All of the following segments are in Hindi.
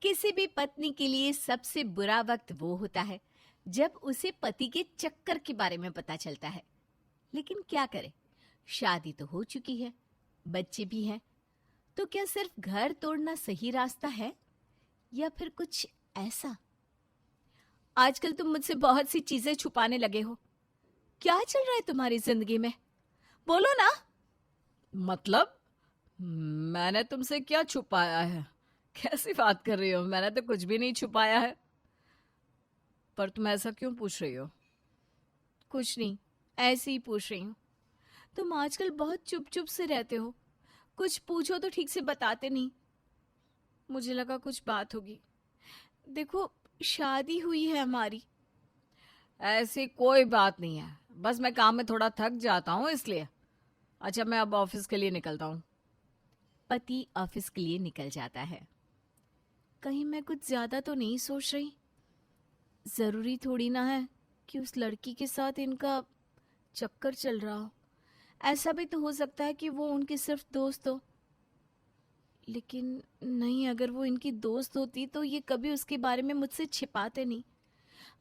किसी भी पत्नी के लिए सबसे बुरा वक्त वो होता है जब उसे पति के चक्कर के बारे में पता चलता है। लेकिन क्या करे, शादी तो हो चुकी है, बच्चे भी हैं, तो क्या सिर्फ घर तोड़ना सही रास्ता है या फिर कुछ ऐसा? आजकल तुम मुझसे बहुत सी चीजें छुपाने लगे हो। क्या चल रहा है तुम्हारी जिंदगी में? बोलो ना। मतलब मैंने तुमसे क्या छुपाया है? कैसी बात कर रही हो? मैंने तो कुछ भी नहीं छुपाया है। पर तुम ऐसा क्यों पूछ रही हो? कुछ नहीं, ऐसे ही पूछ रही हूँ। तुम आजकल बहुत चुप चुप से रहते हो, कुछ पूछो तो ठीक से बताते नहीं। मुझे लगा कुछ बात होगी। देखो, शादी हुई है हमारी। ऐसी कोई बात नहीं है, बस मैं काम में थोड़ा थक जाता हूँ इसलिए। अच्छा, मैं अब ऑफिस के लिए निकलता हूँ। पति ऑफिस के लिए निकल जाता है। कहीं मैं कुछ ज्यादा तो नहीं सोच रही? जरूरी थोड़ी ना है कि उस लड़की के साथ इनका चक्कर चल रहा हो। ऐसा भी तो हो सकता है कि वो उनकी सिर्फ दोस्त हो। लेकिन नहीं, अगर वो इनकी दोस्त होती तो ये कभी उसके बारे में मुझसे छिपाते नहीं।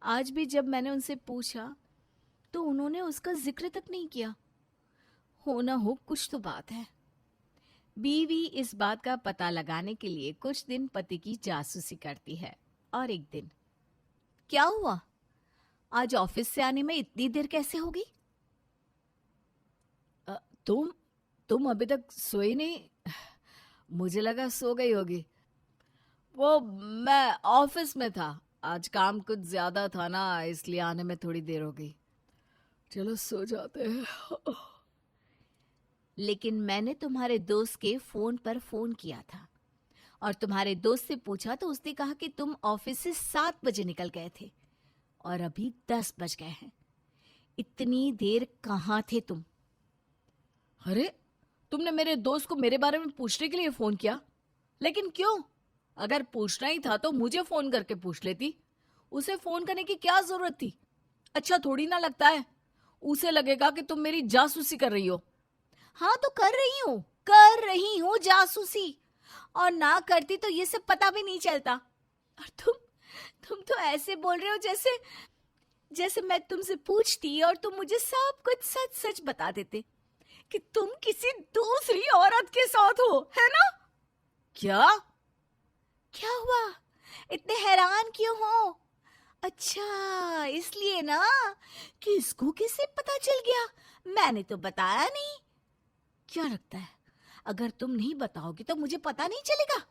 आज भी जब मैंने उनसे पूछा तो उन्होंने उसका जिक्र तक नहीं किया। हो ना हो कुछ तो बात है। बीवी इस बात का पता लगाने के लिए कुछ दिन पति की जासूसी करती है। और एक दिन, क्या हुआ? आज ऑफिस से आने में इतनी देर कैसे हो गई? अ, तुम अभी तक सोई नहीं? मुझे लगा सो गई होगी। वो मैं ऑफिस में था, आज काम कुछ ज्यादा था ना, इसलिए आने में थोड़ी देर हो गई। चलो सो जाते हैं। लेकिन मैंने तुम्हारे दोस्त के फोन पर फोन किया था और तुम्हारे दोस्त से पूछा तो उसने कहा कि तुम ऑफिस से 7 बजे निकल गए थे और अभी 10 बज गए हैं। इतनी देर कहाँ थे तुम? अरे, तुमने मेरे दोस्त को मेरे बारे में पूछने के लिए फोन किया? लेकिन क्यों? अगर पूछना ही था तो मुझे फोन करके पूछ लेती। उसे फोन करने की क्या जरूरत थी? अच्छा थोड़ी ना लगता है उसे लगेगा कि तुम मेरी जासूसी कर रही हो। हाँ, तो कर रही हूँ जासूसी। और ना करती तो ये सब पता भी नहीं चलता। और तुम तो ऐसे बोल रहे हो जैसे जैसे मैं तुमसे पूछती और तुम मुझे सब कुछ सच सच बता देते कि तुम किसी दूसरी औरत के साथ हो, है ना? क्या? क्या हुआ? इतने हैरान क्यों हो? अच्छा, इसलिए ना कि इसको कैसे पता चल गया? मैंने तो बताया नहीं। क्या लगता है, अगर तुम नहीं बताओगे तो मुझे पता नहीं चलेगा?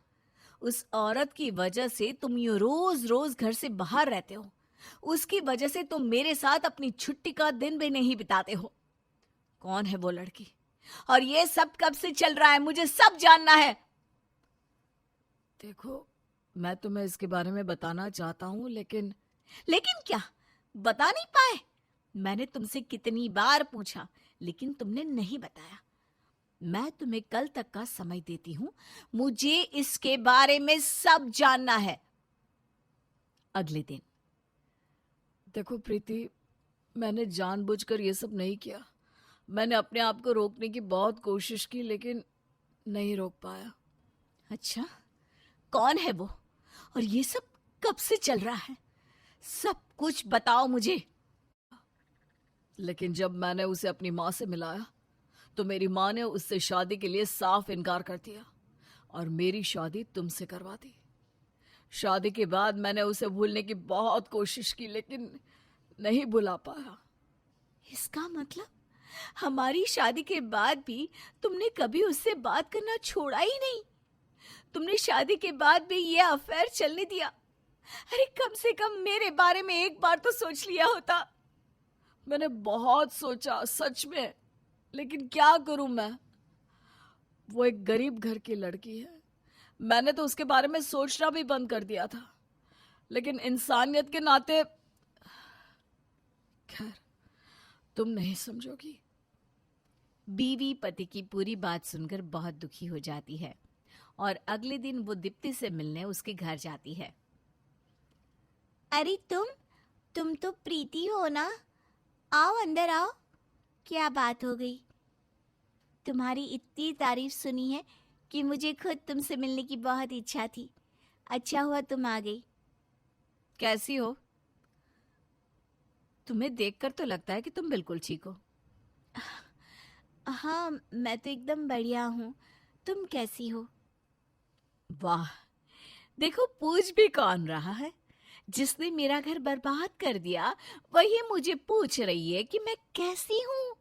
उस औरत की वजह से तुम यूं रोज रोज घर से बाहर रहते हो। उसकी वजह से तुम मेरे साथ अपनी छुट्टी का दिन भी नहीं बिताते हो। कौन है वो लड़की? और ये सब कब से चल रहा है? मुझे सब जानना है। देखो, मैं तुम्हें इसके बारे में बताना चाहता हूँ, लेकिन लेकिन क्या? बता नहीं पाए? मैंने तुमसे कितनी बार पूछा लेकिन तुमने नहीं बताया। मैं तुम्हें कल तक का समय देती हूँ, मुझे इसके बारे में सब जानना है। अगले दिन, देखो प्रीति, मैंने जानबूझकर ये सब नहीं किया। मैंने अपने आप को रोकने की बहुत कोशिश की, लेकिन नहीं रोक पाया। अच्छा, कौन है वो और ये सब कब से चल रहा है? सब कुछ बताओ मुझे। लेकिन जब मैंने उसे अपनी माँ से मिलाया तो मेरी माँ ने उससे शादी के लिए साफ इनकार कर दिया और मेरी शादी तुमसे करवा दी। शादी के बाद मैंने उसे भूलने की बहुत कोशिश की, लेकिन नहीं भुला पाया। इसका मतलब हमारी शादी के बाद भी तुमने कभी उससे बात करना छोड़ा ही नहीं? तुमने शादी के बाद भी ये अफेयर चलने दिया? अरे, कम से कम मेरे बारे में एक बार तो सोच लिया होता। मैंने बहुत सोचा सच में, लेकिन क्या करूं मैं? वो एक गरीब घर की लड़की है। मैंने तो उसके बारे में सोचना भी बंद कर दिया था, लेकिन इंसानियत के नाते, खैर, तुम नहीं समझोगी। बीवी पति की पूरी बात सुनकर बहुत दुखी हो जाती है और अगले दिन वो दीप्ति से मिलने उसके घर जाती है। अरे, तुम तो प्रीति हो ना? आओ, अंदर आओ। क्या बात हो गई? तुम्हारी इतनी तारीफ सुनी है कि मुझे खुद तुमसे मिलने की बहुत इच्छा थी। अच्छा हुआ तुम आ गई। कैसी हो? तुम्हें देखकर तो लगता है कि तुम बिल्कुल ठीक हो। हाँ, मैं तो एकदम बढ़िया हूँ। तुम कैसी हो? वाह, देखो पूछ भी कौन रहा है। जिसने मेरा घर बर्बाद कर दिया वही मुझे पूछ रही है कि मैं कैसी हूँ।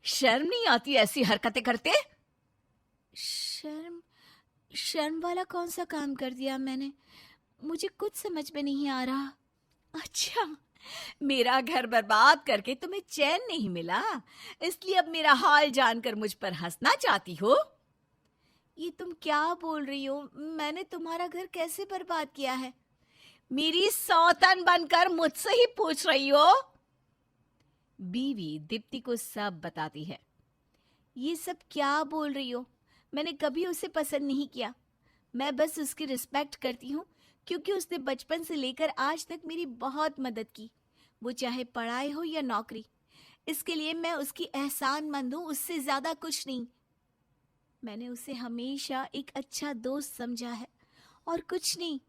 शर्म नहीं आती ऐसी हरकतें करते? शर्म? शर्म वाला कौन सा काम कर दिया मैंने? मुझे कुछ समझ में नहीं आ रहा। अच्छा, मेरा घर बर्बाद करके तुम्हें चैन नहीं मिला, इसलिए अब मेरा हाल जानकर मुझ पर हंसना चाहती हो? ये तुम क्या बोल रही हो? मैंने तुम्हारा घर कैसे बर्बाद किया है? मेरी सौतन बनकर मुझसे ही पूछ रही हो? बीवी दीप्ति को सब बताती है। ये सब क्या बोल रही हो? मैंने कभी उसे पसंद नहीं किया। मैं बस उसकी रिस्पेक्ट करती हूँ क्योंकि उसने बचपन से लेकर आज तक मेरी बहुत मदद की, वो चाहे पढ़ाई हो या नौकरी। इसके लिए मैं उसकी एहसानमंद हूँ, उससे ज्यादा कुछ नहीं। मैंने उसे हमेशा एक अच्छा दोस्त समझा है और कुछ नहीं।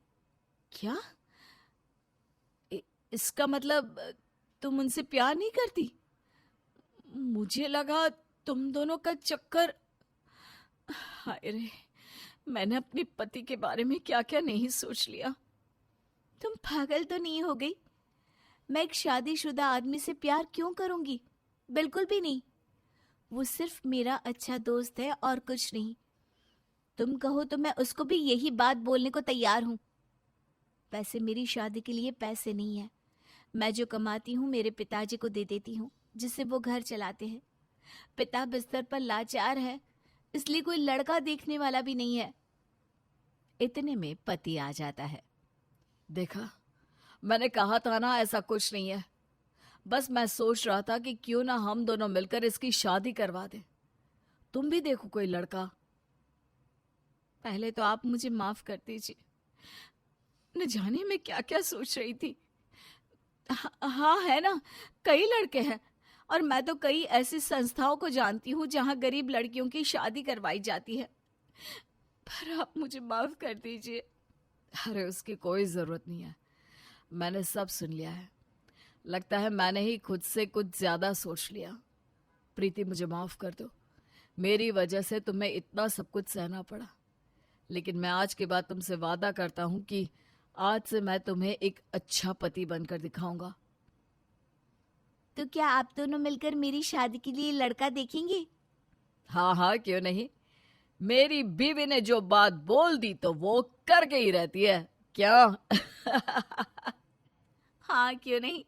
क्या? इसका मतलब तुम उनसे प्यार नहीं करती? मुझे लगा तुम दोनों का चक्कर। हाय रे, मैंने अपने पति के बारे में क्या क्या नहीं सोच लिया। तुम पागल तो नहीं हो गई? मैं एक शादीशुदा आदमी से प्यार क्यों करूंगी? बिल्कुल भी नहीं। वो सिर्फ मेरा अच्छा दोस्त है और कुछ नहीं। तुम कहो तो मैं उसको भी यही बात बोलने को तैयार हूँ। वैसे मेरी शादी के लिए पैसे नहीं है। मैं जो कमाती हूँ मेरे पिताजी को दे देती हूँ, जिससे वो घर चलाते हैं। पिता बिस्तर पर लाचार है, इसलिए कोई लड़का देखने वाला भी नहीं है। इतने में पति आ जाता है। देखा, मैंने कहा था ना ऐसा कुछ नहीं है। बस मैं सोच रहा था कि क्यों ना हम दोनों मिलकर इसकी शादी करवा दें। तुम भी देखो कोई लड़का। पहले तो आप मुझे माफ कर दीजिए। न जाने मैं क्या क्या सोच रही थी। हाँ है ना, कई लड़के हैं और मैं तो कई ऐसी संस्थाओं को जानती हूँ जहाँ गरीब लड़कियों की शादी करवाई जाती है। पर आप मुझे माफ कर दीजिए। अरे उसकी कोई जरूरत नहीं है, मैंने सब सुन लिया है। लगता है मैंने ही खुद से कुछ ज्यादा सोच लिया। प्रीति, मुझे माफ कर दो। मेरी वजह से तुम्हें इतना सब कुछ सहना पड़ा। लेकिन मैं आज के बाद तुमसे वादा करता हूं कि आज से मैं तुम्हें एक अच्छा पति बनकर दिखाऊंगा। तो क्या आप दोनों मिलकर मेरी शादी के लिए लड़का देखेंगे? हाँ हाँ, क्यों नहीं। मेरी बीवी ने जो बात बोल दी तो वो करके ही रहती है, क्या? हाँ क्यों नहीं।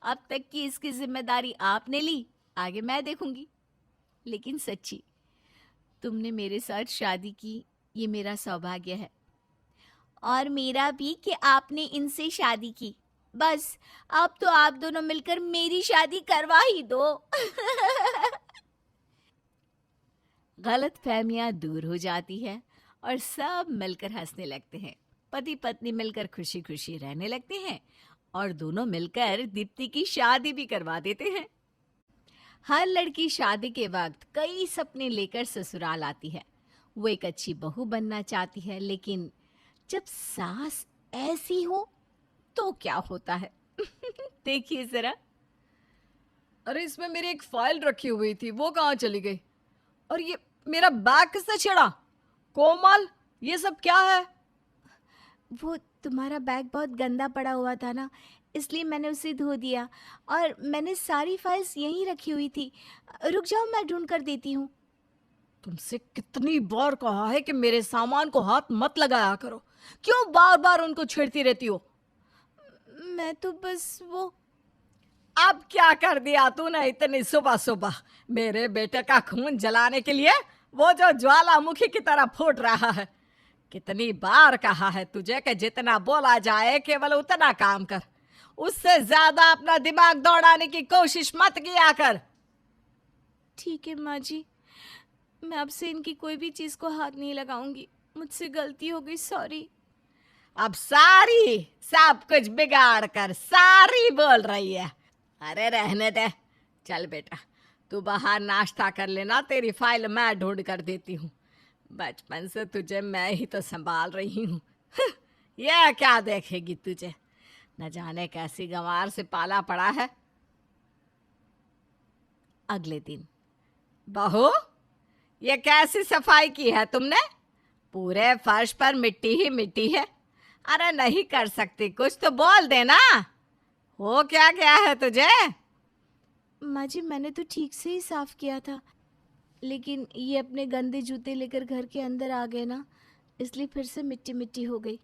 अब तक की इसकी जिम्मेदारी आपने ली, आगे मैं देखूंगी। लेकिन सच्ची, तुमने मेरे साथ शादी की, ये मेरा सौभाग्य है। और मेरा भी कि आपने इनसे शादी की। बस अब तो आप दोनों मिलकर मेरी शादी करवा ही दो। गलत फहमियां दूर हो जाती है और सब मिलकर हंसने लगते हैं। पति पत्नी मिलकर खुशी खुशी रहने लगते हैं और दोनों मिलकर दीप्ति की शादी भी करवा देते हैं। हर लड़की शादी के वक्त कई सपने लेकर ससुराल आती है। वो एक अच्छी बहू बनना चाहती है, लेकिन जब सास ऐसी हो तो क्या होता है? देखिए जरा। अरे इसमें मेरी एक फाइल रखी हुई थी, वो कहाँ चली गई? और ये मेरा बैग किसने छेड़ा? कोमल, ये सब क्या है? वो तुम्हारा बैग बहुत गंदा पड़ा हुआ था ना, इसलिए मैंने उसे धो दिया। और मैंने सारी फाइल्स यहीं रखी हुई थी। रुक जाओ, मैं ढूंढ कर देती हूँ। तुमसे कितनी बार कहा है कि मेरे सामान को हाथ मत लगाया करो, क्यों बार बार उनको छेड़ती रहती हो? मैं तो बस वो। अब क्या कर दिया तूने इतनी सुबह सुबह मेरे बेटे का खून जलाने के लिए? वो जो ज्वालामुखी की तरह फूट रहा है। कितनी बार कहा है तुझे कि जितना बोला जाए केवल उतना काम कर, उससे ज्यादा अपना दिमाग दौड़ाने की कोशिश मत किया कर। ठीक है माँ जी, मैं अब से इनकी कोई भी चीज को हाथ नहीं लगाऊंगी। मुझसे गलती हो गई, सॉरी। अब सारी सब कुछ बिगाड़ कर सारी बोल रही है। अरे रहने दे, चल बेटा तू बाहर नाश्ता कर लेना, तेरी फाइल मैं ढूंढ कर देती हूँ। बचपन से तुझे मैं ही तो संभाल रही हूँ। ये क्या देखेगी तुझे, न जाने कैसी गंवार से पाला पड़ा है। अगले दिन। बहू, ये कैसी सफाई की है तुमने? पूरे फर्श पर मिट्टी ही मिट्टी है। अरे नहीं कर सकती कुछ तो बोल देना। हो क्या गया है तुझे? माँ जी, मैंने तो ठीक से ही साफ किया था, लेकिन ये अपने गंदे जूते लेकर घर के अंदर आ गए ना, इसलिए फिर से मिट्टी मिट्टी हो गई।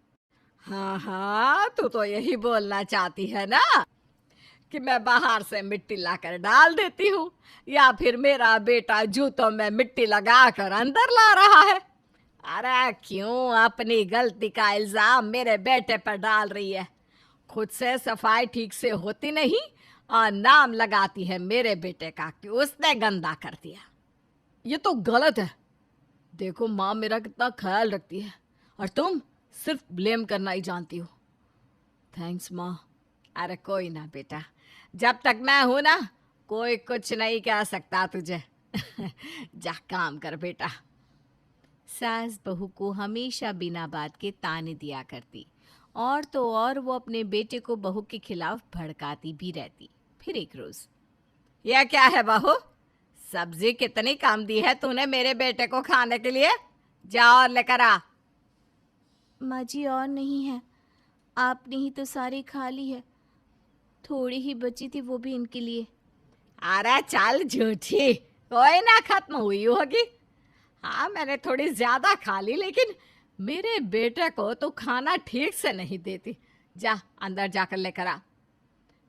हाँ हाँ, तू तो यही बोलना चाहती है ना कि मैं बाहर से मिट्टी लाकर डाल देती हूँ, या फिर मेरा बेटा जूतों में मिट्टी लगाकर अंदर ला रहा है। अरे क्यों अपनी गलती का इल्जाम मेरे बेटे पर डाल रही है? खुद से सफाई ठीक से होती नहीं और नाम लगाती है मेरे बेटे का कि उसने गंदा कर दिया। ये तो गलत है। देखो माँ मेरा कितना ख्याल रखती है और तुम सिर्फ ब्लेम करना ही जानती हो। थैंक्स माँ। अरे कोई ना बेटा, जब तक मैं हूं ना कोई कुछ नहीं कह सकता तुझे। जा काम कर बेटा। सास बहू को हमेशा बिना बात के ताने दिया करती, और तो और वो अपने बेटे को बहू के खिलाफ भड़काती भी रहती। फिर एक रोज। यह क्या है बहू, सब्जी कितनी कम दी है तूने मेरे बेटे को खाने के लिए? जा और लेकर आ। माँ जी, और नहीं है, आपने ही तो सारी खा ली है, थोड़ी ही बची थी, वो भी इनके लिए। अरे चल झूठी, कोई ना खत्म हुई होगी। हाँ मैंने थोड़ी ज्यादा खा ली, लेकिन मेरे बेटे को तो खाना ठीक से नहीं देती। जा अंदर जाकर लेकर आ।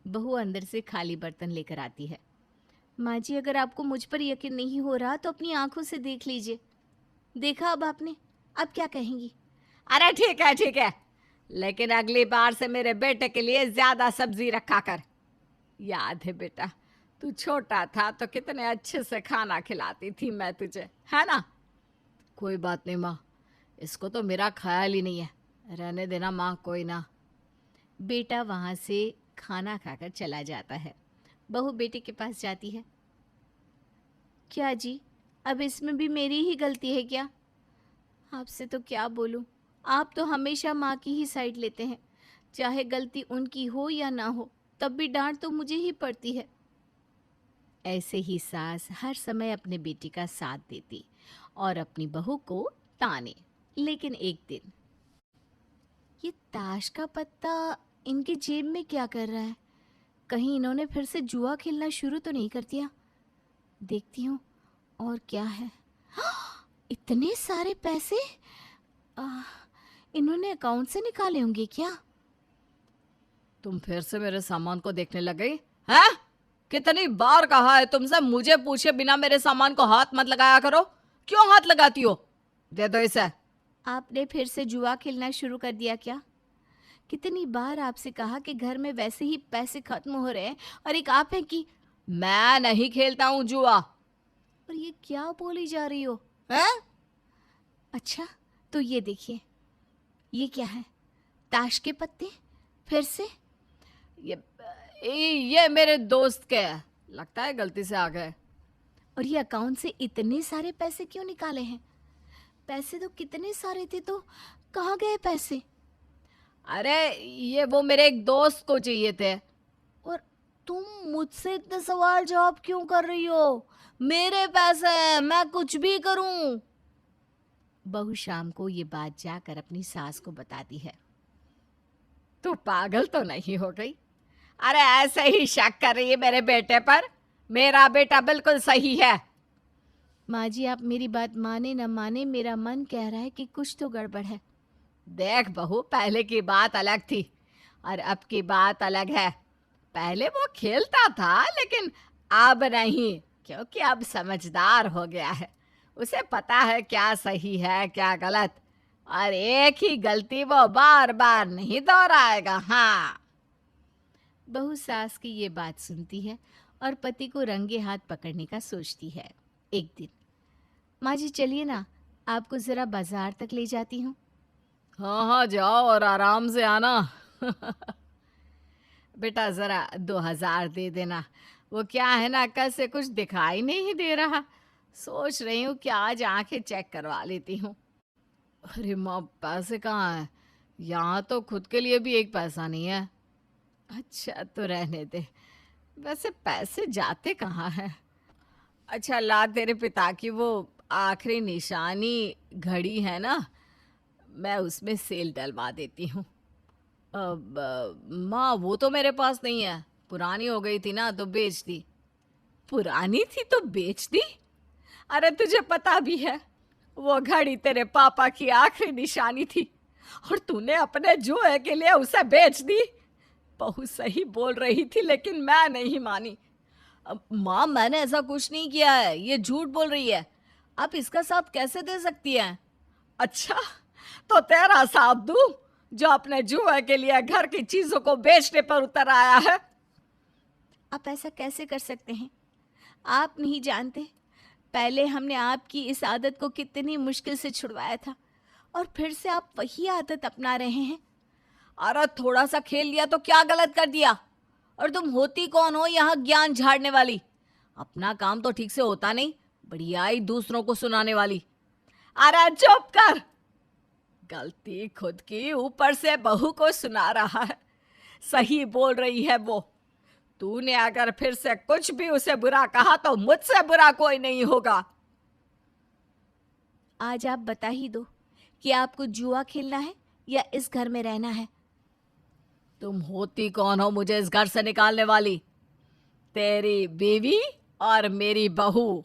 बहू अंदर से खाली बर्तन लेकर आती है। माँ जी, अगर आपको मुझ पर यकीन नहीं हो रहा तो अपनी आंखों से देख लीजिए। देखा अब आपने, अब क्या कहेंगी? अरे ठीक है, लेकिन अगली बार से मेरे बेटे के लिए ज्यादा सब्जी रखा कर। याद है बेटा, तू छोटा था तो कितने अच्छे से खाना खिलाती थी मैं तुझे, है ना? कोई बात नहीं माँ, इसको तो मेरा ख्याल ही नहीं है। रहने देना माँ, कोई ना। बेटा वहां से खाना खाकर चला जाता है। बहू बेटे के पास जाती है। क्या जी, अब इसमें भी मेरी ही गलती है क्या? आपसे तो क्या बोलूं, आप तो हमेशा माँ की ही साइड लेते हैं। चाहे गलती उनकी हो या ना हो, तब भी डांट तो मुझे ही पड़ती है। ऐसे ही सास हर समय अपने बेटी का साथ देती और अपनी बहू को ताने। लेकिन एक दिन, ये ताश का पत्ता इनकी जेब में क्या कर रहा है? कहीं इन्होंने फिर से जुआ खेलना शुरू तो नहीं कर दिया? देखती हूँ और क्या है। इतने सारे पैसे! आह, इन्होंने अकाउंट से निकाले होंगे क्या? तुम फिर से मेरे सामान को देखने लग गई हैं? कितनी बार कहा है तुमसे, मुझे पूछे बिना मेरे सामान को हाथ मत लगाया करो। क्यों हाथ लगाती हो? दे दो इसे। आपने फिर से जुआ खेलना शुरू कर दिया क्या? कितनी बार आपसे कहा कि घर में वैसे ही पैसे खत्म हो रहे हैं, और एक आप है कि मैं नहीं खेलता हूँ जुआ। और ये क्या बोली जा रही हो? हैं? अच्छा, तो ये देखिए, ये क्या है? ताश के पत्ते फिर से? ये ये मेरे दोस्त के है। लगता है गलती से आ गए। और ये अकाउंट से इतने सारे पैसे क्यों निकाले हैं? पैसे तो कितने सारे थे, तो कहाँ गए पैसे? अरे ये वो मेरे एक दोस्त को चाहिए थे। और तुम मुझसे इतने सवाल जवाब क्यों कर रही हो? मेरे पैसे हैं, मैं कुछ भी करूं। बहू शाम को ये बात जाकर अपनी सास को बताती है। तू पागल तो नहीं हो गई? अरे ऐसे ही शक कर रही है मेरे बेटे पर? मेरा बेटा बिल्कुल सही है। माँ जी, आप मेरी बात माने न माने, मेरा मन कह रहा है कि कुछ तो गड़बड़ है। देख बहू, पहले की बात अलग थी और अब की बात अलग है। पहले वो खेलता था, लेकिन अब नहीं, क्योंकि अब समझदार हो गया है। उसे पता है क्या सही है क्या गलत, और एक ही गलती वो बार बार नहीं दोहराएगा। हाँ। बहू सास की ये बात सुनती है और पति को रंगे हाथ पकड़ने का सोचती है। एक दिन, माँ जी चलिए ना, आपको जरा बाजार तक ले जाती हूँ। हाँ हाँ जाओ और आराम से आना। बेटा जरा 2000 दे देना। वो क्या है ना, कल से कुछ दिखाई नहीं दे रहा। सोच रही हूँ कि आज आंखें चेक करवा लेती हूँ। अरे माँ, पैसे कहाँ हैं? यहाँ तो खुद के लिए भी एक पैसा नहीं है। अच्छा तो रहने दे। वैसे पैसे जाते कहाँ हैं? अच्छा ला, तेरे पिता की वो आखिरी निशानी घड़ी है ना, मैं उसमें सेल डलवा देती हूँ। अब माँ वो तो मेरे पास नहीं है, पुरानी हो गई थी ना तो बेच दी। पुरानी थी तो बेच दी? अरे तुझे पता भी है वो घड़ी तेरे पापा की आखिरी निशानी थी और तूने अपने जुए के लिए उसे बेच दी। बहू सही बोल रही थी लेकिन मैं नहीं मानी। माँ मैंने ऐसा कुछ नहीं किया है, ये झूठ बोल रही है। आप इसका साथ कैसे दे सकती हैं? अच्छा तो तेरा साथ दूं जो अपने जुए के लिए घर की चीजों को बेचने पर उतर आया है? आप ऐसा कैसे कर सकते हैं? आप नहीं जानते पहले हमने आपकी इस आदत को कितनी मुश्किल से छुड़वाया था और फिर से आप वही आदत अपना रहे हैं। अरे थोड़ा सा खेल लिया तो क्या गलत कर दिया? और तुम होती कौन हो यहाँ ज्ञान झाड़ने वाली? अपना काम तो ठीक से होता नहीं, बढ़िया ही दूसरों को सुनाने वाली। अरे चुप कर। गलती खुद की, ऊपर से बहू को सुना रहा है। सही बोल रही है वो। तूने अगर फिर से कुछ भी उसे बुरा कहा तो मुझसे बुरा कोई नहीं होगा। आज आप बता ही दो कि आपको जुआ खेलना है या इस घर में रहना है। तुम होती कौन हो मुझे इस घर से निकालने वाली? तेरी बीवी और मेरी बहू,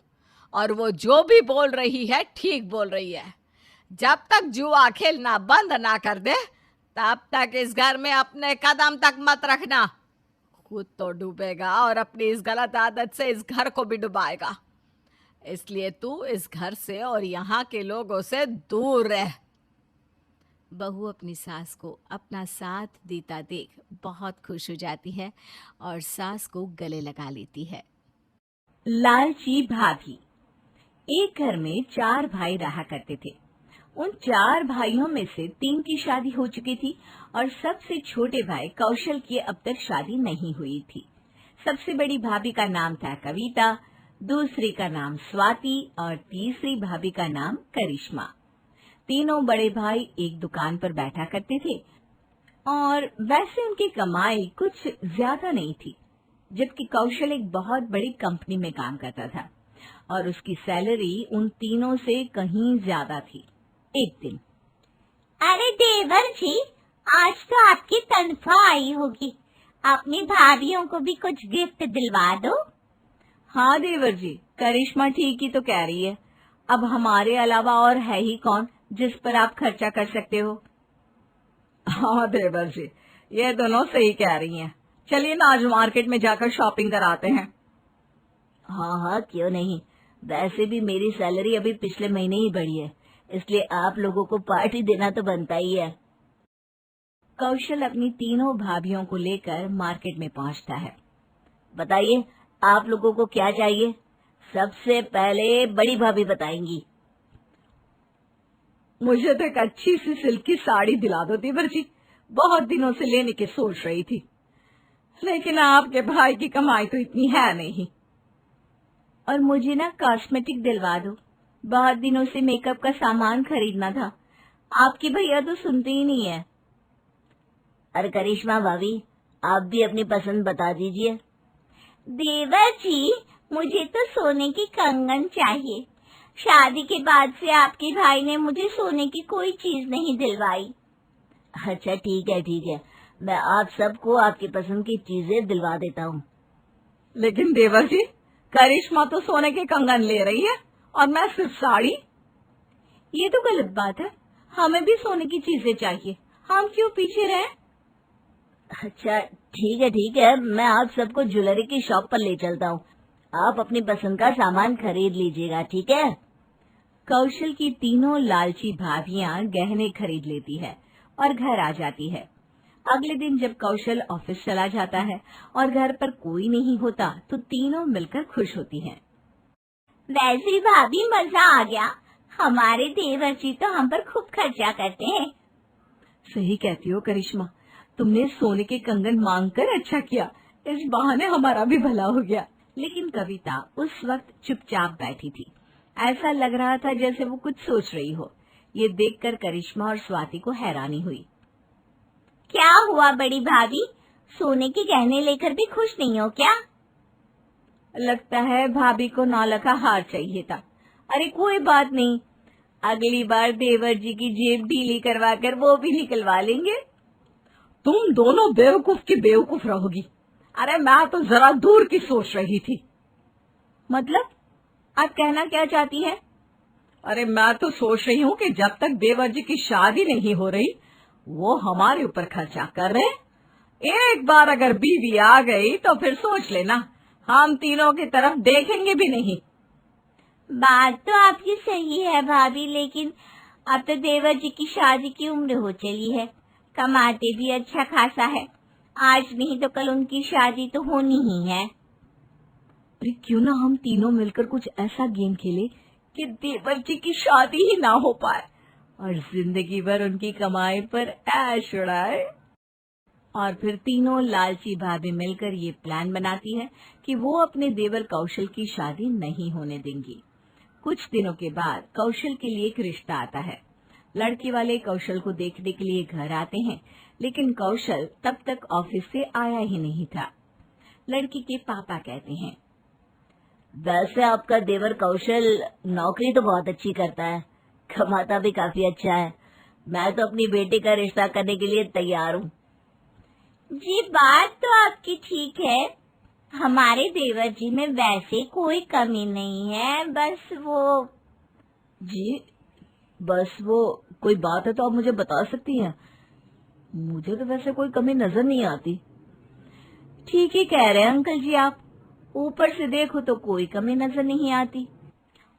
और वो जो भी बोल रही है ठीक बोल रही है। जब तक जुआ खेलना बंद ना कर दे तब तक इस घर में अपने कदम तक मत रखना। खुद तो डूबेगा और अपनी इस गलत आदत से इस घर को भी डुबाएगा। इसलिए तू इस घर से और यहाँ के लोगों से दूर रह। बहू अपनी सास को अपना साथ देता देख बहुत खुश हो जाती है और सास को गले लगा लेती है। लालची भाभी। एक घर में 4 भाई रहा करते थे। उन 4 भाइयों में से 3 की शादी हो चुकी थी और सबसे छोटे भाई कौशल की अब तक शादी नहीं हुई थी। सबसे बड़ी भाभी का नाम था कविता, दूसरी का नाम स्वाति और तीसरी भाभी का नाम करिश्मा। तीनों बड़े भाई एक दुकान पर बैठा करते थे और वैसे उनकी कमाई कुछ ज्यादा नहीं थी, जबकि कौशल एक बहुत बड़ी कंपनी में काम करता था और उसकी सैलरी उन तीनों से कहीं ज्यादा थी। एक दिन, अरे देवर जी, आज तो आपकी तनख्वाह आई होगी, अपनी भाभीयों को भी कुछ गिफ्ट दिलवा दो। हाँ देवर जी, करिश्मा ठीक ही तो कह रही है। अब हमारे अलावा और है ही कौन जिस पर आप खर्चा कर सकते हो। हाँ देवर जी, ये दोनों सही कह रही हैं। चलिए ना आज मार्केट में जाकर शॉपिंग कराते हैं। हाँ हाँ, क्यों नहीं। वैसे भी मेरी सैलरी अभी पिछले महीने ही बढ़ी है, इसलिए आप लोगों को पार्टी देना तो बनता ही है। कौशल अपनी तीनों भाभीयों को लेकर मार्केट में पहुंचता है। बताइए आप लोगों को क्या चाहिए। सबसे पहले बड़ी भाभी बताएंगी। मुझे तो एक अच्छी सी सिल्क की साड़ी दिला दो देवर जी, बहुत दिनों से लेने की सोच रही थी, लेकिन आपके भाई की कमाई तो इतनी है नहीं। और मुझे ना कॉस्मेटिक दिलवा दो, बहुत दिनों से मेकअप का सामान खरीदना था, आपके भैया तो सुनते ही नहीं है। अरे करिश्मा भाभी, आप भी अपनी पसंद बता दीजिए। देवर जी, मुझे तो सोने की कंगन चाहिए। शादी के बाद से आपके भाई ने मुझे सोने की कोई चीज नहीं दिलवाई। अच्छा ठीक है, मैं आप सबको आपकी पसंद की चीजें दिलवा देता हूँ। लेकिन देवर जी, करिश्मा तो सोने के कंगन ले रही है और मैं सिर्फ साड़ी। ये तो गलत बात है, हमें भी सोने की चीजें चाहिए, हम क्यों पीछे रहे। अच्छा ठीक है, मैं आप सबको ज्वेलरी की शॉप पर ले चलता हूँ, आप अपनी पसंद का सामान खरीद लीजिएगा, ठीक है। कौशल की तीनों लालची भाभियां गहने खरीद लेती है और घर आ जाती है। अगले दिन जब कौशल ऑफिस चला जाता है और घर पर कोई नहीं होता तो तीनों मिलकर खुश होती हैं। वैसे भाभी मजा आ गया, हमारे देवर जी तो हम पर खूब खर्चा करते हैं। सही कहती हो करिश्मा, तुमने सोने के कंगन मांगकर अच्छा किया, इस बहाने हमारा भी भला हो गया। लेकिन कविता उस वक्त चुपचाप बैठी थी, ऐसा लग रहा था जैसे वो कुछ सोच रही हो। ये देखकर करिश्मा और स्वाति को हैरानी हुई। क्या हुआ बड़ी भाभी, सोने के गहने लेकर भी खुश नहीं हो क्या? लगता है भाभी को 9 का हार चाहिए था। अरे कोई बात नहीं, अगली बार देवर जी की जेब ढीली करवा कर वो भी निकलवा लेंगे। तुम दोनों बेवकूफ की बेवकूफ रहोगी। अरे मैं तो जरा दूर की सोच रही थी। मतलब आप कहना क्या चाहती हैं? अरे मैं तो सोच रही हूँ कि जब तक देवर जी की शादी नहीं हो रही वो हमारे ऊपर खर्चा कर रहे हैं। एक बार अगर बीवी आ गई तो फिर सोच लेना, हम तीनों की तरफ देखेंगे भी नहीं। बात तो आपकी सही है भाभी, लेकिन अब तो देवर जी की शादी की उम्र हो चली है, कमाते भी अच्छा खासा है, आज नहीं तो कल उनकी शादी तो होनी ही है। अरे क्यों ना हम तीनों मिलकर कुछ ऐसा गेम खेले कि देवर जी की शादी ही ना हो पाए और जिंदगी भर उनकी कमाई पर ऐश उड़ाए। और फिर तीनों लालची भाभी मिलकर ये प्लान बनाती है कि वो अपने देवर कौशल की शादी नहीं होने देंगी। कुछ दिनों के बाद कौशल के लिए एक रिश्ता आता है। लड़के वाले कौशल को देखने के लिए घर आते हैं, लेकिन कौशल तब तक ऑफिस से आया ही नहीं था। लड़की के पापा कहते हैं, वैसे आपका देवर कौशल नौकरी तो बहुत अच्छी करता है, कमाता भी काफी अच्छा है, मैं तो अपनी बेटी का रिश्ता करने के लिए तैयार हूँ। जी बात तो आपकी ठीक है, हमारे देवर जी में वैसे कोई कमी नहीं है, बस वो कोई बात है तो आप मुझे बता सकती हैं। मुझे तो वैसे कोई कमी नजर नहीं आती। ठीक ही कह रहे हैं अंकल जी आप, ऊपर से देखो तो कोई कमी नजर नहीं आती,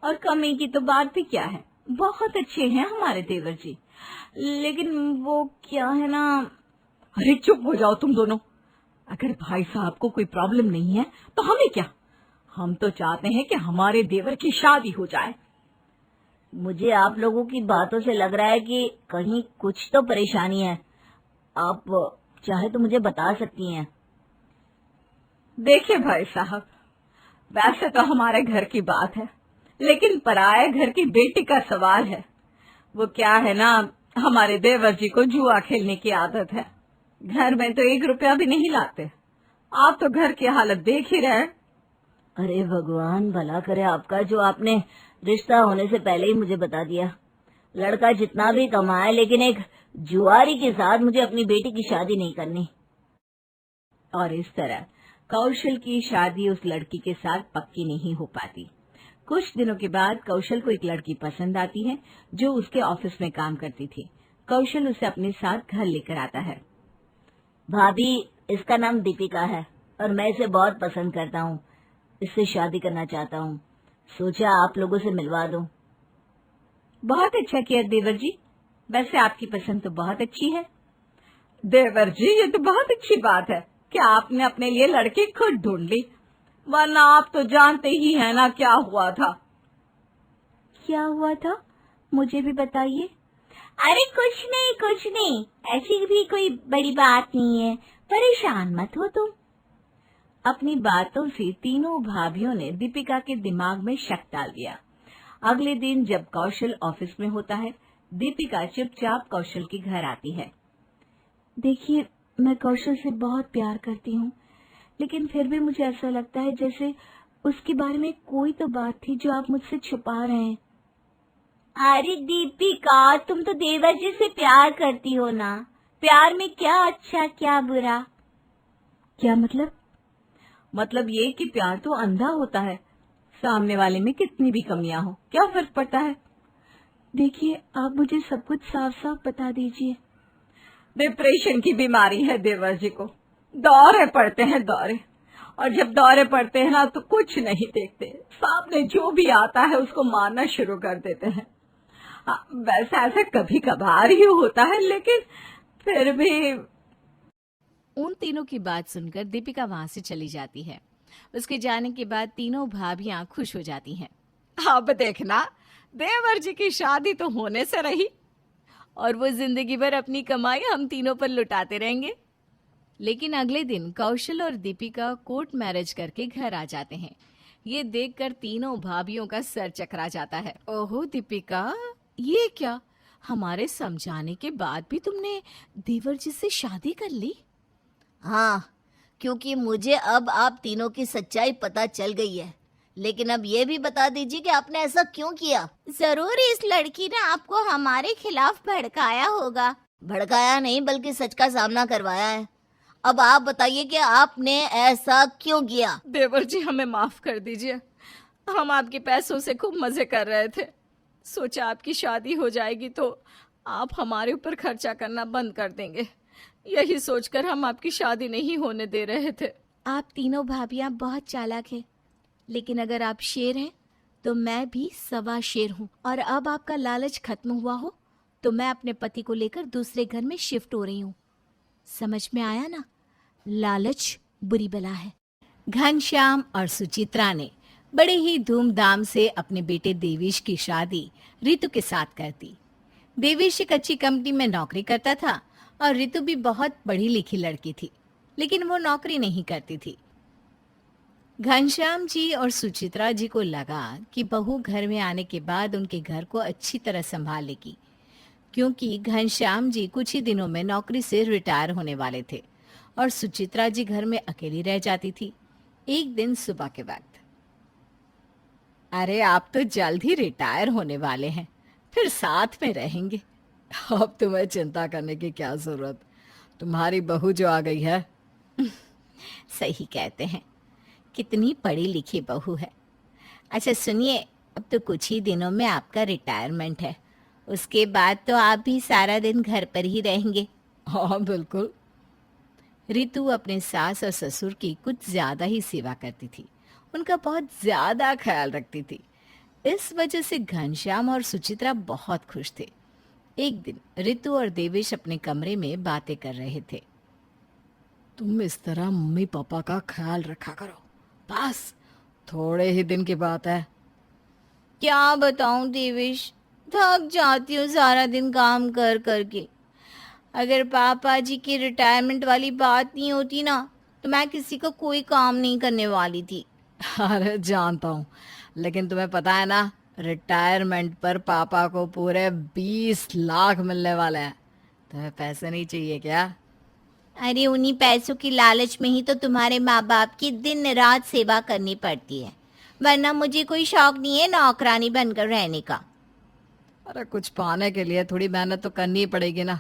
और कमी की तो बात भी क्या है, बहुत अच्छे हैं हमारे देवर जी। लेकिन वो क्या है ना। अरे चुप हो जाओ तुम दोनों। अगर भाई साहब को कोई प्रॉब्लम नहीं है तो हमें क्या, हम तो चाहते हैं कि हमारे देवर की शादी हो जाए। मुझे आप लोगों की बातों से लग रहा है कि कहीं कुछ तो परेशानी है, आप चाहे तो मुझे बता सकती हैं। देखिए भाई साहब, वैसे तो हमारे घर की बात है, लेकिन पराये घर की बेटी का सवाल है। वो क्या है ना, हमारे देवर जी को जुआ खेलने की आदत है, घर में तो 1 रुपया भी नहीं लाते। आप तो घर की हालत देख ही रहे। अरे भगवान भला करे आपका, जो आपने रिश्ता होने से पहले ही मुझे बता दिया। लड़का जितना भी कमाए, लेकिन एक जुआरी के साथ मुझे अपनी बेटी की शादी नहीं करनी। और इस तरह कौशल की शादी उस लड़की के साथ पक्की नहीं हो पाती। कुछ दिनों के बाद कौशल को एक लड़की पसंद आती है जो उसके ऑफिस में काम करती थी। कौशल उसे अपने साथ घर लेकर आता है। भाभी, इसका नाम दीपिका है और मैं इसे बहुत पसंद करता हूँ, इससे शादी करना चाहता हूँ, सोचा आप लोगों से मिलवा दूं। बहुत अच्छा किया देवर जी, वैसे आपकी पसंद तो बहुत अच्छी है। देवर जी, ये तो बहुत अच्छी बात है कि आपने अपने लिए लड़की खुद ढूंढ ली, वरना आप तो जानते ही हैं ना क्या हुआ था। क्या हुआ था, मुझे भी बताइए। अरे कुछ नहीं, ऐसी भी कोई बड़ी बात नहीं है, परेशान मत हो तुम। अपनी बातों से तीनों भाभियों ने दीपिका के दिमाग में शक डाल दिया। अगले दिन जब कौशल ऑफिस में होता है, दीपिका चुपचाप कौशल के घर आती है। देखिए, मैं कौशल से बहुत प्यार करती हूँ, लेकिन फिर भी मुझे ऐसा लगता है जैसे उसके बारे में कोई तो बात थी जो आप मुझसे छुपा रहे हैं। अरे दीपिका, तुम तो देवर जी से प्यार करती हो ना, प्यार में क्या अच्छा क्या बुरा। क्या मतलब ये कि प्यार तो अंधा होता है, सामने वाले में कितनी भी कमियां हो क्या फर्क पड़ता है। देखिए, आप मुझे सब कुछ साफ साफ बता दीजिए। डिप्रेशन की बीमारी है देवर जी को, दौरे पड़ते हैं दौरे, और जब दौरे पड़ते हैं ना तो कुछ नहीं देखते, सामने जो भी आता है उसको मारना शुरू कर देते हैं। वैसे ऐसे कभी कभार ही होता है, लेकिन फिर भी। उन तीनों की बात सुनकर दीपिका वहां से चली जाती है। उसके जाने के बाद तीनों भाभियां खुश हो जाती हैं। अब देखना, देवर जी की शादी तो होने से रही और वो जिंदगी भर अपनी कमाई हम तीनों पर लुटाते रहेंगे। लेकिन अगले दिन कौशल और दीपिका कोर्ट मैरिज करके घर आ जाते हैं। ये देखकर तीनों भाभियों का सर चकरा जाता है। ओहो दीपिका, ये क्या, हमारे समझाने के बाद भी तुमने देवर जी से शादी कर ली? हाँ, क्योंकि मुझे अब आप तीनों की सच्चाई पता चल गई है। लेकिन अब ये भी बता दीजिए कि आपने ऐसा क्यों किया? जरूर इस लड़की ने आपको हमारे खिलाफ भड़काया होगा। भड़काया नहीं, बल्कि सच का सामना करवाया है। अब आप बताइए कि आपने ऐसा क्यों किया? देवर जी, हमें माफ कर दीजिए। हम आपके पैसों से खूब मजे कर रहे थे। सोचा आपकी शादी हो जाएगी तो आप हमारे ऊपर खर्चा करना बंद कर देंगे। यही सोचकर हम आपकी शादी नहीं होने दे रहे थे। आप तीनों भाभियां बहुत चालाक हैं, लेकिन अगर आप शेर हैं तो मैं भी सवा शेर हूँ। और अब आपका लालच खत्म हुआ हो तो मैं अपने पति को लेकर दूसरे घर में शिफ्ट हो रही हूँ। समझ में आया ना? लालच बुरी बला है। घनश्याम और सुचित्रा ने बड़े ही धूमधाम से अपने बेटे देवेश की शादी रितु के साथ कर दी। देवेश एक अच्छी कंपनी में नौकरी करता था और रितु भी बहुत पढ़ी लिखी लड़की थी, लेकिन वो नौकरी नहीं करती थी। घनश्याम जी और सुचित्रा जी को लगा कि बहू घर में आने के बाद उनके घर को अच्छी तरह संभाल लेगी, क्योंकि घनश्याम जी कुछ ही दिनों में नौकरी से रिटायर होने वाले थे और सुचित्रा जी घर में अकेली रह जाती थी। एक दिन सुबह के वक्त, अरे आप तो जल्द ही रिटायर होने वाले हैं, फिर साथ में रहेंगे। अब तुम्हें चिंता करने की क्या जरूरत, तुम्हारी बहू जो आ गई है। सही कहते हैं, कितनी पढ़ी लिखी बहू है। अच्छा सुनिए, अब तो कुछ ही दिनों में आपका रिटायरमेंट है, उसके बाद तो आप भी सारा दिन घर पर ही रहेंगे। हाँ बिल्कुल। रितु अपने सास और ससुर की कुछ ज्यादा ही सेवा करती थी, उनका बहुत ज्यादा ख्याल रखती थी। इस वजह से घनश्याम और सुचित्रा बहुत खुश थे। एक दिन रितु और देवेश अपने कमरे में बातें कर रहे थे। तुम इस तरह मम्मी पापा का ख्याल रखा करो, बस थोड़े ही दिन की बात है। क्या बताऊं देवेश, थक जाती हूँ सारा दिन काम कर करके। अगर पापा जी की रिटायरमेंट वाली बात नहीं होती ना, तो मैं किसी का कोई काम नहीं करने वाली थी। अरे जानता हूँ, लेकिन तुम्हें पता है ना, रिटायरमेंट पर पापा को पूरे 20 लाख मिलने वाले हैं। तुम्हें पैसे नहीं चाहिए क्या? अरे उन्हीं पैसों की लालच में ही तो तुम्हारे माँ बाप की दिन रात सेवा करनी पड़ती है, वरना मुझे कोई शौक नहीं है नौकरानी बनकर रहने का। अरे कुछ पाने के लिए थोड़ी मेहनत तो करनी ही पड़ेगी ना।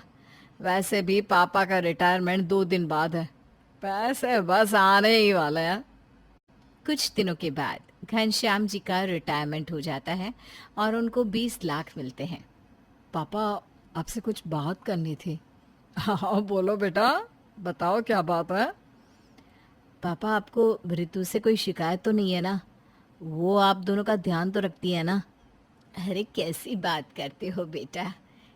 वैसे भी पापा का रिटायरमेंट 2 दिन बाद है, पैसे बस आने ही वाले हैं। कुछ दिनों के बाद घनश्याम जी का रिटायरमेंट हो जाता है और उनको 20 लाख मिलते हैं। पापा, आपसे कुछ बात करनी थी। हाँ बोलो बेटा, बताओ क्या बात है। पापा, आपको ऋतु से कोई शिकायत तो नहीं है ना? वो आप दोनों का ध्यान तो रखती है ना? अरे कैसी बात करते हो बेटा,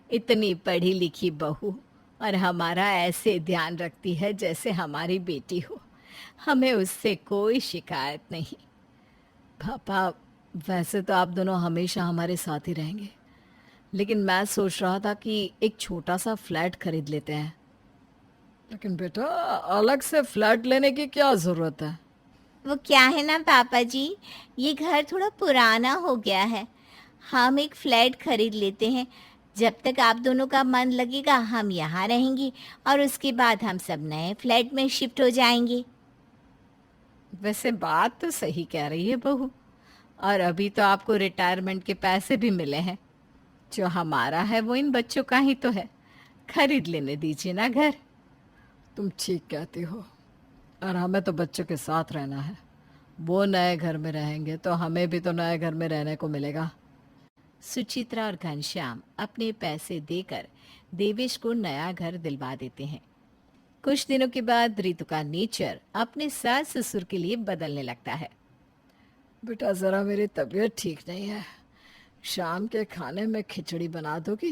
इतनी पढ़ी लिखी बहू और हमारा ऐसे ध्यान रखती है जैसे हमारी बेटी हो। हमें उससे कोई शिकायत नहीं। पापा, वैसे तो आप दोनों हमेशा हमारे साथ ही रहेंगे, लेकिन मैं सोच रहा था कि एक छोटा सा फ्लैट खरीद लेते हैं। लेकिन बेटा, अलग से फ्लैट लेने की क्या जरूरत है? वो क्या है ना पापा जी, ये घर थोड़ा पुराना हो गया है, हम एक फ्लैट खरीद लेते हैं। जब तक आप दोनों का मन लगेगा हम यहाँ रहेंगे और उसके बाद हम सब नए फ्लैट में शिफ्ट हो जाएंगे। वैसे बात तो सही कह रही है बहू, और अभी तो आपको रिटायरमेंट के पैसे भी मिले हैं। जो हमारा है वो इन बच्चों का ही तो है, खरीद लेने दीजिए ना घर। तुम ठीक कहती हो, और हमें तो बच्चों के साथ रहना है। वो नए घर में रहेंगे तो हमें भी तो नए घर में रहने को मिलेगा। सुचित्रा और घनश्याम अपने पैसे देकर देवेश को नया घर दिलवा देते हैं। कुछ दिनों के बाद रितु का नेचर अपने सास ससुर के लिए बदलने लगता है। बेटा, जरा मेरी तबीयत ठीक नहीं है, शाम के खाने में खिचड़ी बना दोगी?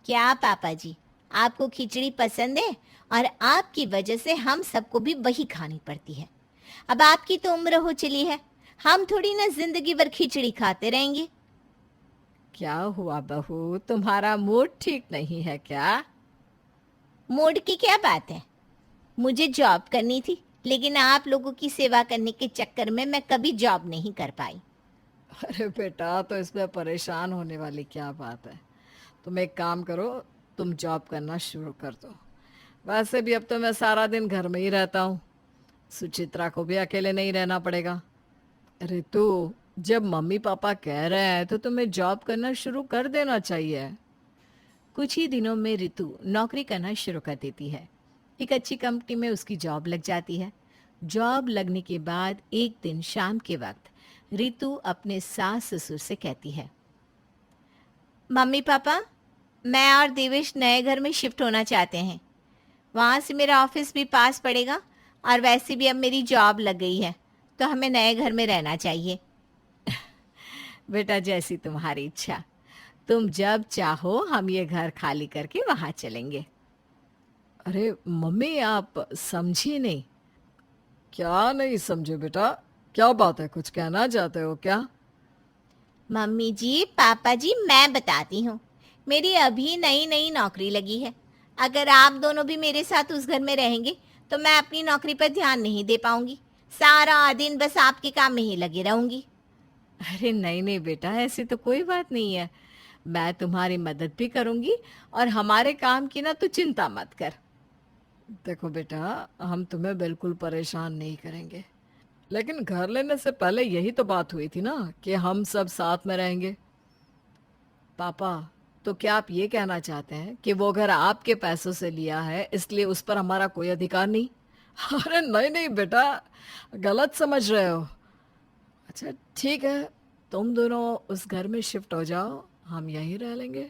क्या पापा जी, आपको खिचड़ी पसंद है और आपकी वजह से हम सबको भी वही खानी पड़ती है। अब आपकी तो उम्र हो चली है, हम थोड़ी ना जिंदगी भर खिचड़ी खाते रहेंगे। क्या हुआ बहू, तुम्हारा मूड ठीक नहीं है क्या? मूड की क्या बात है, मुझे जॉब करनी थी, लेकिन आप लोगों की सेवा करने के चक्कर में मैं कभी जॉब नहीं कर पाई। अरे बेटा, तो इसमें परेशान होने वाली क्या बात है? तुम एक काम करो, तुम जॉब करना शुरू कर दो। वैसे भी अब तो मैं सारा दिन घर में ही रहता हूँ, सुचित्रा को भी अकेले नहीं रहना पड़ेगा। रितु, जब मम्मी पापा कह रहे हैं तो तुम्हें जॉब करना शुरू कर देना चाहिए। कुछ ही दिनों में रितु नौकरी करना शुरू कर देती है। एक अच्छी कंपनी में उसकी जॉब लग जाती है। जॉब लगने के बाद एक दिन शाम के वक्त रितु अपने सास ससुर से कहती है, मम्मी पापा, मैं और देवेश नए घर में शिफ्ट होना चाहते हैं। वहाँ से मेरा ऑफिस भी पास पड़ेगा और वैसे भी अब मेरी जॉब लग गई है, तो हमें नए घर में रहना चाहिए। बेटा, जैसी तुम्हारी इच्छा, तुम जब चाहो हम ये घर खाली करके वहां चलेंगे। अरे मम्मी, आप समझी नहीं। क्या नहीं समझे बेटा? क्या बात है, कुछ कहना चाहते हो क्या? मम्मी जी, पापा जी, मैं बताती हूँ। मेरी अभी नई नई नौकरी लगी है। अगर आप दोनों भी मेरे साथ उस घर में रहेंगे तो मैं अपनी नौकरी पर ध्यान नहीं दे पाऊंगी। सारा दिन बस आपके काम में ही लगी रहूंगी। अरे नहीं नहीं बेटा, ऐसी तो कोई बात नहीं है। मैं तुम्हारी मदद भी करूंगी और हमारे काम की ना तो चिंता मत कर। देखो बेटा, हम तुम्हें बिल्कुल परेशान नहीं करेंगे, लेकिन घर लेने से पहले यही तो बात हुई थी ना कि हम सब साथ में रहेंगे। पापा, तो क्या आप ये कहना चाहते हैं कि वो घर आपके पैसों से लिया है, इसलिए उस पर हमारा कोई अधिकार नहीं? अरे नहीं नहीं बेटा, गलत समझ रहे हो। अच्छा ठीक है, तुम दोनों उस घर में शिफ्ट हो जाओ, हम यहीं रह लेंगे।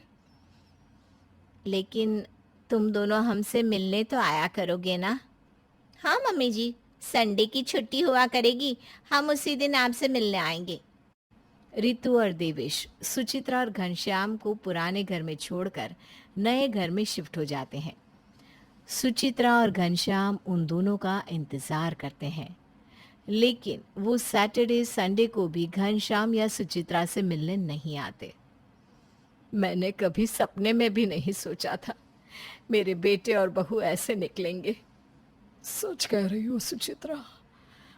लेकिन तुम दोनों हमसे मिलने तो आया करोगे ना? हाँ मम्मी जी, संडे की छुट्टी हुआ करेगी, हम उसी दिन आपसे मिलने आएंगे। रितु और देवेश सुचित्रा और घनश्याम को पुराने घर में छोड़कर नए घर में शिफ्ट हो जाते हैं। सुचित्रा और घनश्याम उन दोनों का इंतजार करते हैं, लेकिन वो सैटरडे संडे को भी घनश्याम या सुचित्रा से मिलने नहीं आते। मैंने कभी सपने में भी नहीं सोचा था मेरे बेटे और बहू ऐसे निकलेंगे। सच कह रही हो सुचित्रा,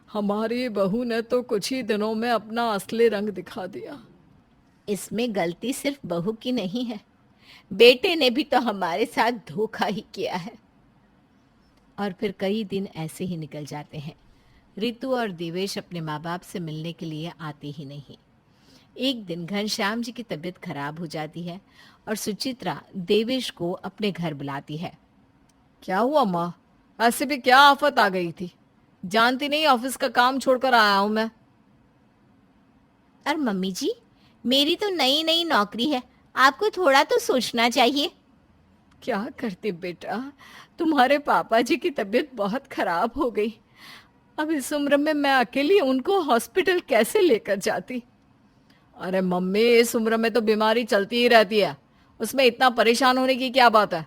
हमारी बहू ने तो कुछ ही दिनों में अपना असली रंग दिखा दिया। इसमें गलती सिर्फ बहू की नहीं है, बेटे ने भी तो हमारे साथ धोखा ही किया है। और फिर कई दिन ऐसे ही निकल जाते हैं। रितु और देवेश अपने माँ बाप से मिलने के लिए आते ही नहीं। एक दिन घनश्याम जी की तबीयत खराब हो जाती है और सुचित्रा देवेश को अपने घर बुलाती है। क्या हुआ माँ? ऐसे भी क्या आफत आ गई थी? जानती नहीं, ऑफिस का काम छोड़कर आया हूं मैं। और मम्मी जी, मेरी तो नई नई नौकरी है, आपको थोड़ा तो सोचना चाहिए। क्या करती बेटा, तुम्हारे पापा जी की तबीयत बहुत खराब हो गई। अब इस उम्र में मैं अकेली उनको हॉस्पिटल कैसे लेकर जाती? अरे मम्मी, इस उम्र में तो बीमारी चलती ही रहती है, उसमें इतना परेशान होने की क्या बात है?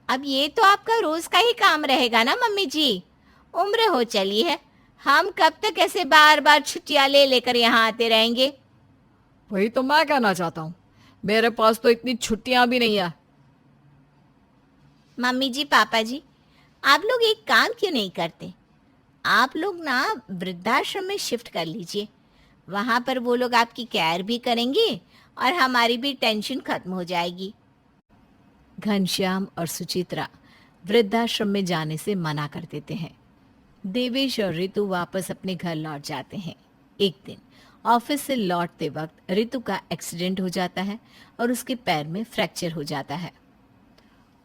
अब ये तो आपका रोज का ही काम रहेगा ना मम्मी जी। उम्र हो चली है, हम कब तक ऐसे बार बार छुट्टियां ले लेकर यहाँ आते रहेंगे? वही तो मैं कहना चाहता हूँ, मेरे पास तो इतनी छुट्टियां भी नहीं है। मम्मी जी, पापा जी, आप लोग एक काम क्यों नहीं करते? आप लोग ना वृद्धाश्रम में शिफ्ट कर लीजिए। वहां पर वो लोग आपकी केयर भी करेंगे और हमारी भी टेंशन खत्म हो जाएगी। घनश्याम और सुचित्रा वृद्धाश्रम में जाने से मना कर देते हैं। देवेश और रितु वापस अपने घर लौट जाते हैं। एक दिन ऑफिस से लौटते वक्त रितु का एक्सीडेंट हो जाता है और उसके पैर में फ्रैक्चर हो जाता है।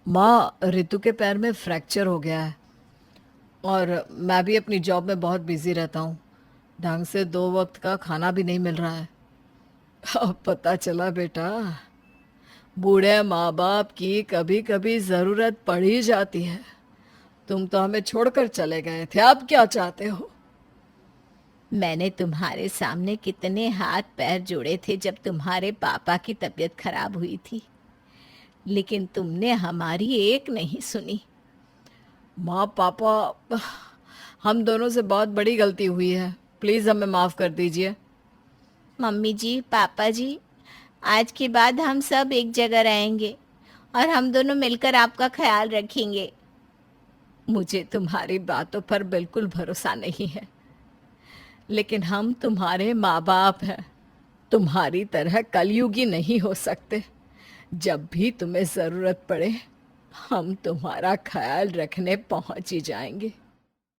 माँ, रितु के पैर में फ्रैक्चर हो गया है और मैं भी अपनी जॉब में बहुत बिजी रहता हूँ। ढंग से 2 वक्त का खाना भी नहीं मिल रहा है। अब पता चला बेटा, बूढ़े माँ बाप की कभी कभी ज़रूरत पड़ ही जाती है। तुम तो हमें छोड़कर चले गए थे, अब क्या चाहते हो? मैंने तुम्हारे सामने कितने हाथ पैर जोड़े थे जब तुम्हारे पापा की तबीयत खराब हुई थी, लेकिन तुमने हमारी एक नहीं सुनी। माँ पापा, हम दोनों से बहुत बड़ी गलती हुई है, प्लीज़ हमें माफ़ कर दीजिए। मम्मी जी, पापा जी, आज के बाद हम सब एक जगह रहेंगे और हम दोनों मिलकर आपका ख्याल रखेंगे। मुझे तुम्हारी बातों पर बिल्कुल भरोसा नहीं है, लेकिन हम तुम्हारे माँ बाप हैं, तुम्हारी तरह कलयुगी नहीं हो सकते। जब भी तुम्हें जरूरत पड़े हम तुम्हारा ख्याल रखने पहुंच ही जाएंगे।